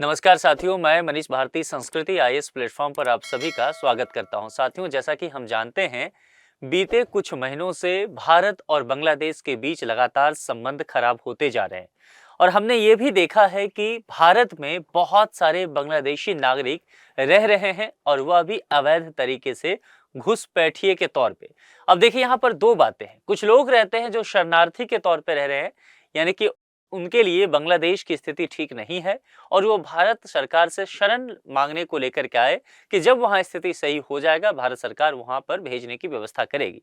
नमस्कार साथियों, मैं मनीष भारती संस्कृति आईएएस प्लेटफॉर्म पर आप सभी का स्वागत करता हूं। साथियों, जैसा कि हम जानते हैं, बीते कुछ महीनों से भारत और बांग्लादेश के बीच लगातार संबंध खराब होते जा रहे हैं और हमने ये भी देखा है कि भारत में बहुत सारे बांग्लादेशी नागरिक रह रहे हैं और वह भी अवैध तरीके से घुसपैठिए के तौर पे। अब देखिए, यहाँ पर दो बातें हैं। कुछ लोग रहते हैं जो शरणार्थी के तौर पे रह रहे हैं, यानी कि उनके लिए बांग्लादेश की स्थिति ठीक नहीं है और वो भारत सरकार से शरण मांगने को लेकर के आए कि जब वहां स्थिति सही हो जाएगा भारत सरकार वहां पर भेजने की व्यवस्था करेगी।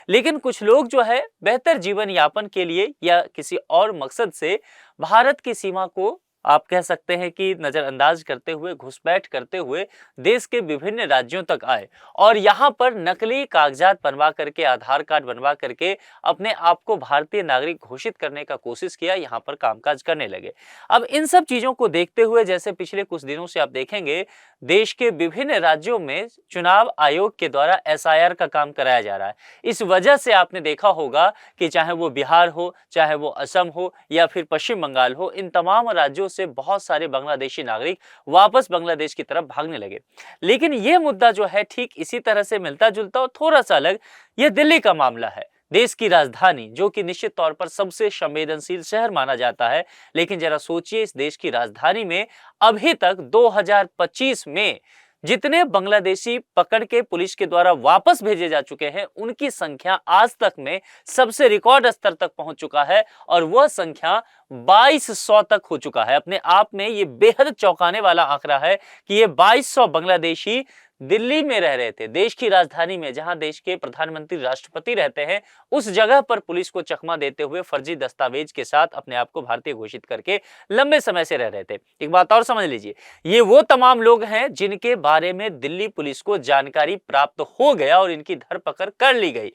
लेकिन कुछ लोग जो है बेहतर जीवन यापन के लिए या किसी और मकसद से भारत की सीमा को आप कह सकते हैं कि नजरअंदाज करते हुए, घुसपैठ करते हुए देश के विभिन्न राज्यों तक आए और यहाँ पर नकली कागजात बनवा करके, आधार कार्ड बनवा करके अपने आप को भारतीय नागरिक घोषित करने का कोशिश किया, यहाँ पर कामकाज करने लगे। अब इन सब चीजों को देखते हुए, जैसे पिछले कुछ दिनों से आप देखेंगे, देश के विभिन्न राज्यों में चुनाव आयोग के द्वारा एसआईआर का काम कराया जा रहा है। इस वजह से आपने देखा होगा कि चाहे वो बिहार हो, चाहे वो असम हो या फिर पश्चिम बंगाल हो, इन तमाम राज्यों से बहुत सारे बांग्लादेशी नागरिक वापस बांग्लादेश की तरफ भागने लगे। लेकिन यह मुद्दा जो है ठीक इसी तरह से मिलता जुलता और थोड़ा सा अलग, यह दिल्ली का मामला है। देश की राजधानी, जो कि निश्चित तौर पर सबसे संवेदनशील शहर माना जाता है, लेकिन जरा सोचिए, इस देश की राजधानी में अभी तक 2025 में जितने बांग्लादेशी पकड़ के पुलिस के द्वारा वापस भेजे जा चुके हैं, उनकी संख्या आज तक में सबसे रिकॉर्ड स्तर तक पहुंच चुका है और वह संख्या 2200 तक हो चुका है। अपने आप में ये बेहद चौंकाने वाला आंकड़ा है कि ये 2200 बांग्लादेशी दिल्ली में रह रहे थे, देश की राजधानी में, जहां देश के प्रधानमंत्री, राष्ट्रपति रहते हैं, उस जगह पर पुलिस को चकमा देते हुए फर्जी दस्तावेज के साथ अपने आप को भारतीय घोषित करके लंबे समय से रह रहे थे। एक बात और समझ लीजिए, ये वो तमाम लोग हैं जिनके बारे में दिल्ली पुलिस को जानकारी प्राप्त हो गया और इनकी धरपकड़ कर ली गई।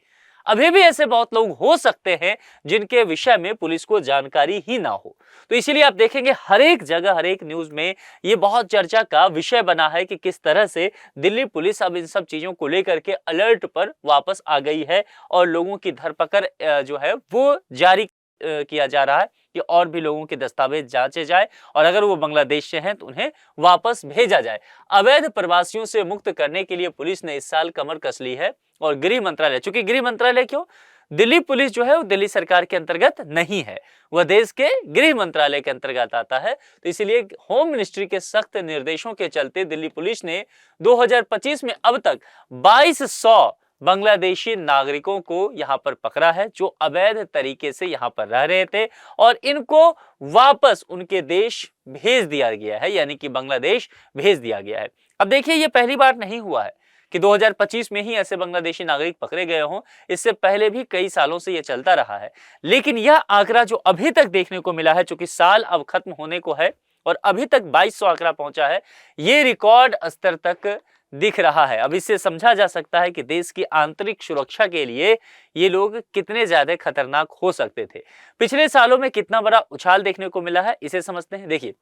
अभी भी ऐसे बहुत लोग हो सकते हैं जिनके विषय में पुलिस को जानकारी ही ना हो। तो इसीलिए आप देखेंगे हर एक जगह, हर एक न्यूज में ये बहुत चर्चा का विषय बना है कि किस तरह से दिल्ली पुलिस अब इन सब चीजों को लेकर के अलर्ट पर वापस आ गई है और लोगों की धरपकड़ जो है वो जारी किया जा रहा है कि और भी लोगों के दस्तावेज जांचे जाए और अगर वो बांग्लादेश से हैं तो उन्हें वापस भेजा जाए। अवैध प्रवासियों से मुक्त करने के लिए पुलिस ने इस साल कमर कस ली है और गृह मंत्रालय, चूंकि गृह मंत्रालय क्यों, दिल्ली पुलिस जो है वो दिल्ली सरकार के अंतर्गत नहीं है, वह देश के गृह मंत्रालय के अंतर्गत आता है। तो इसलिए होम मिनिस्ट्री के सख्त निर्देशों के चलते दिल्ली पुलिस ने 2025 में अब तक 2200 बांग्लादेशी नागरिकों को यहां पर पकड़ा है जो अवैध तरीके से यहां पर रह रहे थे और इनको वापस उनके देश भेज दिया गया है, यानी कि बांग्लादेश भेज दिया गया है। अब देखिए, ये पहली बार नहीं हुआ है कि 2025 में ही ऐसे बांग्लादेशी नागरिक पकड़े गए हों, इससे पहले भी कई सालों से यह चलता रहा है। लेकिन यह आंकड़ा जो अभी तक देखने को मिला है, चूंकि साल अब खत्म होने को है और अभी तक 2200 आंकड़ा पहुंचा है, ये रिकॉर्ड स्तर तक दिख रहा है। अब इससे समझा जा सकता है कि देश की आंतरिक सुरक्षा के लिए ये लोग कितने ज्यादा खतरनाक हो सकते थे। पिछले सालों में कितना बड़ा उछाल देखने को मिला है, इसे समझते हैं। देखिए,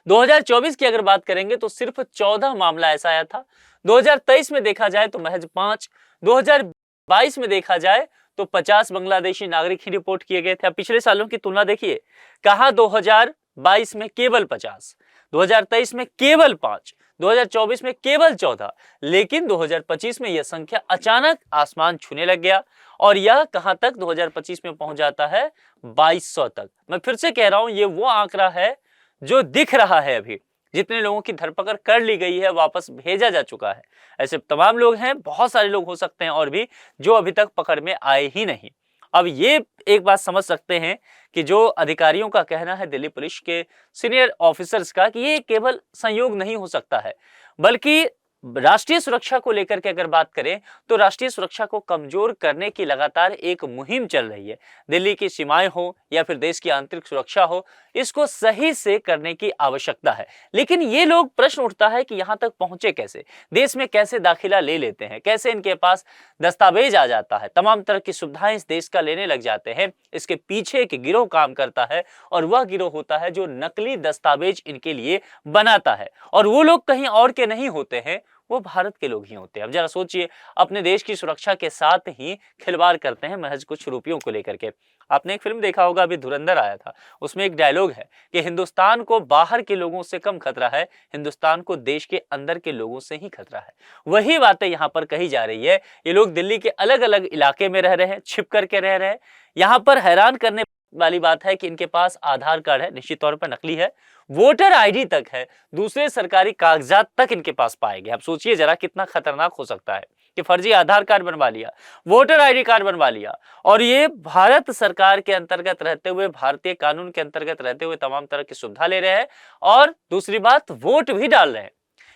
2024 की अगर बात करेंगे तो सिर्फ 14 मामला ऐसा आया था। 2023 में देखा जाए तो महज 5, 2022 में देखा जाए तो 50 बांग्लादेशी नागरिक ही रिपोर्ट किए गए थे। अब पिछले सालों की तुलना देखिए, कहा 2022 में केवल 50, 2023 में केवल 5, 2024 में केवल 14, लेकिन 2025 में यह संख्या अचानक आसमान छूने लग गया और यह कहां तक 2025 में पहुंच जाता है, 2200 तक। मैं फिर से कह रहा हूं, ये वो आंकड़ा है जो दिख रहा है। अभी जितने लोगों की धरपकड़ कर ली गई है, वापस भेजा जा चुका है, ऐसे तमाम लोग हैं, बहुत सारे लोग हो सकते हैं और भी जो अभी तक पकड़ में आए ही नहीं। अब ये एक बात समझ सकते हैं कि जो अधिकारियों का कहना है, दिल्ली पुलिस के सीनियर ऑफिसर्स का, कि ये केवल संयोग नहीं हो सकता है, बल्कि राष्ट्रीय सुरक्षा को लेकर के अगर बात करें तो राष्ट्रीय सुरक्षा को कमजोर करने की लगातार एक मुहिम चल रही है। दिल्ली की सीमाएं हो या फिर देश की आंतरिक सुरक्षा हो, इसको सही से करने की आवश्यकता है। लेकिन ये लोग, प्रश्न उठता है कि यहां तक पहुंचे कैसे, देश में कैसे दाखिला ले लेते हैं, कैसे इनके पास दस्तावेज आ जाता है, तमाम तरह की सुविधाएं इस देश का लेने लग जाते हैं। इसके पीछे एक गिरोह काम करता है और वह गिरोह होता है जो नकली दस्तावेज इनके लिए बनाता है और वो लोग कहीं और के नहीं होते हैं, वो भारत के लोग ही होते हैं। अब जरा सोचिए, अपने देश की सुरक्षा के साथ ही खिलवाड़ करते हैं महज कुछ रुपयों को लेकर के। आपने एक फिल्म देखा होगा, अभी धुरंधर आया था, उसमें एक डायलॉग है कि हिंदुस्तान को बाहर के लोगों से कम खतरा है, हिंदुस्तान को देश के अंदर के लोगों से ही खतरा है। वही बातें यहाँ पर कही जा रही है। ये लोग दिल्ली के अलग अलग इलाके में रह रहे हैं, छिप करके रह रहे हैं। यहाँ पर हैरान करने वाली बात है कि इनके पास आधार कार्ड है, निश्चित तौर पर नकली है, वोटर आईडी तक है, दूसरे सरकारी कागजात तक इनके पास पाए गए। अब सोचिए जरा कितना खतरनाक हो सकता है कि फर्जी आधार कार्ड बनवा लिया, वोटर आईडी कार्ड बनवा लिया, और ये भारत सरकार के अंतर्गत रहते हुए, भारतीय कानून के अंतर्गत रहते हुए तमाम तरह की सुविधा ले रहे हैं, और दूसरी बात वोट भी डाल रहे हैं।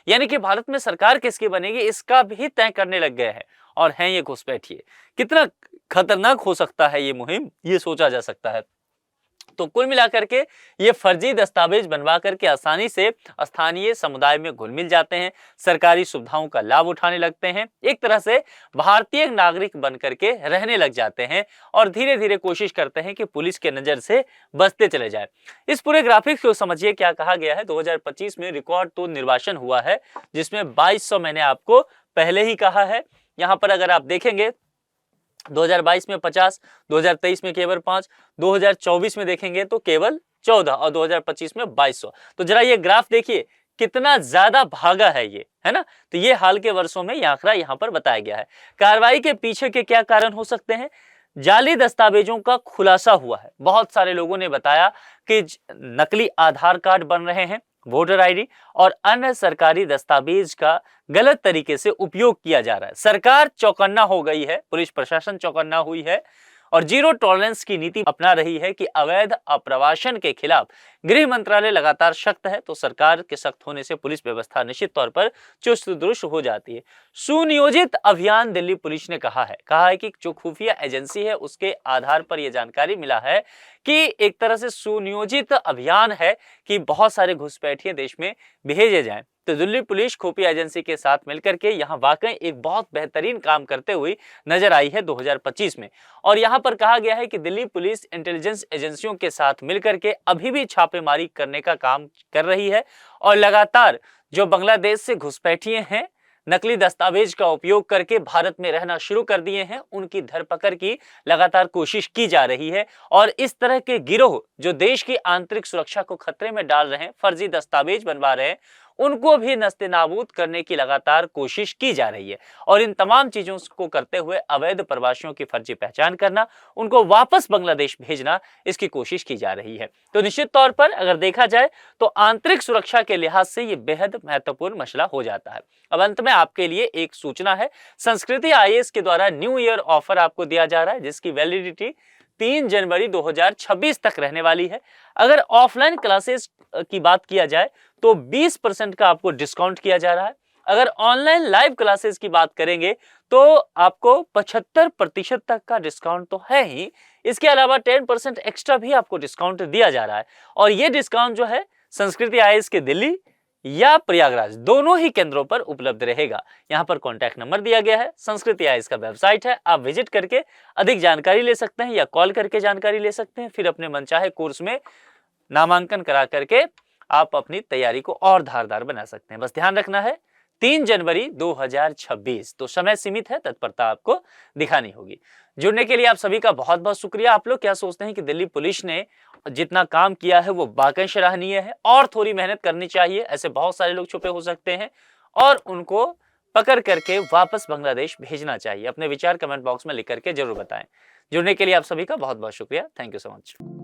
यानी कि भारत में सरकार किसकी बनेगी इसका भी तय करने लग गए हैं, और हैं ये घुसपैठिए। कितना खतरनाक हो सकता है ये मुहिम, ये सोचा जा सकता है। तो कुल मिलाकर के ये फर्जी दस्तावेज बनवा करके आसानी से स्थानीय समुदाय में घुल मिल जाते हैं, सरकारी सुविधाओं का लाभ उठाने लगते हैं, एक तरह से भारतीय नागरिक बन करके रहने लग जाते हैं, और धीरे धीरे कोशिश करते हैं कि पुलिस के नजर से बचते चले जाए। इस पूरे ग्राफिक्स को समझिए क्या कहा गया है। 2025 में रिकॉर्ड तो निर्वाचन हुआ है, जिसमें 2200 मैंने आपको पहले ही कहा है। यहाँ पर अगर आप देखेंगे 2022 में 50, 2023 में केवल 5, 2024 में देखेंगे तो केवल 14, और 2025 में 2200। तो जरा ये ग्राफ देखिए कितना ज्यादा भागा है ये, है ना। तो ये हाल के वर्षों में ये आंकड़ा यहाँ पर बताया गया है। कार्रवाई के पीछे के क्या कारण हो सकते हैं? जाली दस्तावेजों का खुलासा हुआ है। बहुत सारे लोगों ने बताया कि नकली आधार कार्ड बन रहे हैं, वोटर आईडी और अन्य सरकारी दस्तावेज का गलत तरीके से उपयोग किया जा रहा है। सरकार चौकन्ना हो गई है, पुलिस प्रशासन चौकन्ना हुई है, और जीरो टॉलरेंस की नीति अपना रही है कि अवैध अप्रवासन के खिलाफ गृह मंत्रालय लगातार सख्त है, तो सरकार के सख्त होने से पुलिस व्यवस्था निश्चित तौर पर चुस्त दुरुस्त हो जाती है। सुनियोजित अभियान दिल्ली पुलिस ने कहा है कि जो खुफिया एजेंसी है उसके आधार पर यह जानकारी मिला है कि एक तरह से सुनियोजित अभियान है कि बहुत सारे घुसपैठिए देश में भेजे जाएं। तो दिल्ली पुलिस खुफिया एजेंसी के साथ मिलकर के यहाँ वाकई एक बहुत बेहतरीन काम करते हुए नजर आई है 2025 में। और यहाँ पर कहा गया है कि दिल्ली पुलिस इंटेलिजेंस एजेंसियों के साथ मिलकर के अभी भी छापेमारी करने का काम कर रही है, और लगातार जो बांग्लादेश से घुसपैठिए हैं, नकली दस्तावेज का उपयोग करके भारत में रहना शुरू कर दिए हैं, उनकी धरपकड़ की लगातार कोशिश की जा रही है। और इस तरह के गिरोह जो देश की आंतरिक सुरक्षा को खतरे में डाल रहे हैं, फर्जी दस्तावेज बनवा रहे हैं, उनको भी नस्तेनाबूद करने की लगातार कोशिश की जा रही है। और इन तमाम चीजों को करते हुए अवैध प्रवासियों की फर्जी पहचान करना, उनको वापस बांग्लादेश भेजना, इसकी कोशिश की जा रही है। तो निश्चित तौर पर अगर देखा जाए तो आंतरिक सुरक्षा के लिहाज से ये बेहद महत्वपूर्ण मसला हो जाता है। अब अंत में आपके लिए एक सूचना है, संस्कृति आईएएस के द्वारा न्यू ईयर ऑफर आपको दिया जा रहा है, जिसकी वैलिडिटी 3 जनवरी 2026 तक रहने वाली है। अगर ऑफलाइन क्लासेस की बात किया जाए तो 20% का आपको डिस्काउंट किया जा रहा है। अगर ऑनलाइन लाइव क्लासेस की बात करेंगे तो आपको 75% तक का डिस्काउंट तो है ही, इसके अलावा 10% एक्स्ट्रा भी आपको डिस्काउंट दिया जा रहा है। और ये डिस्काउंट जो है संस्कृति आईएएस के दिल्ली या प्रयागराज दोनों ही केंद्रों पर उपलब्ध रहेगा। यहाँ पर कॉन्टैक्ट नंबर दिया गया है, संस्कृति आईएएस का वेबसाइट है, आप विजिट करके अधिक जानकारी ले सकते हैं या कॉल करके जानकारी ले सकते हैं। फिर अपने मनचाहे कोर्स में नामांकन करा करके आप अपनी तैयारी को और धारदार बना सकते हैं। बस ध्यान रखना है 3 जनवरी 2026, तो समय सीमित है, तत्परता आपको दिखानी होगी। जुड़ने के लिए आप सभी का बहुत बहुत शुक्रिया। आप लोग क्या सोचते हैं कि दिल्ली पुलिस ने जितना काम किया है वो वाकई सराहनीय है, और थोड़ी मेहनत करनी चाहिए। ऐसे बहुत सारे लोग छुपे हो सकते हैं और उनको पकड़ करके वापस बांग्लादेश भेजना चाहिए। अपने विचार कमेंट बॉक्स में लिख करके जरूर बताएं। जुड़ने के लिए आप सभी का बहुत बहुत शुक्रिया। Thank you so much.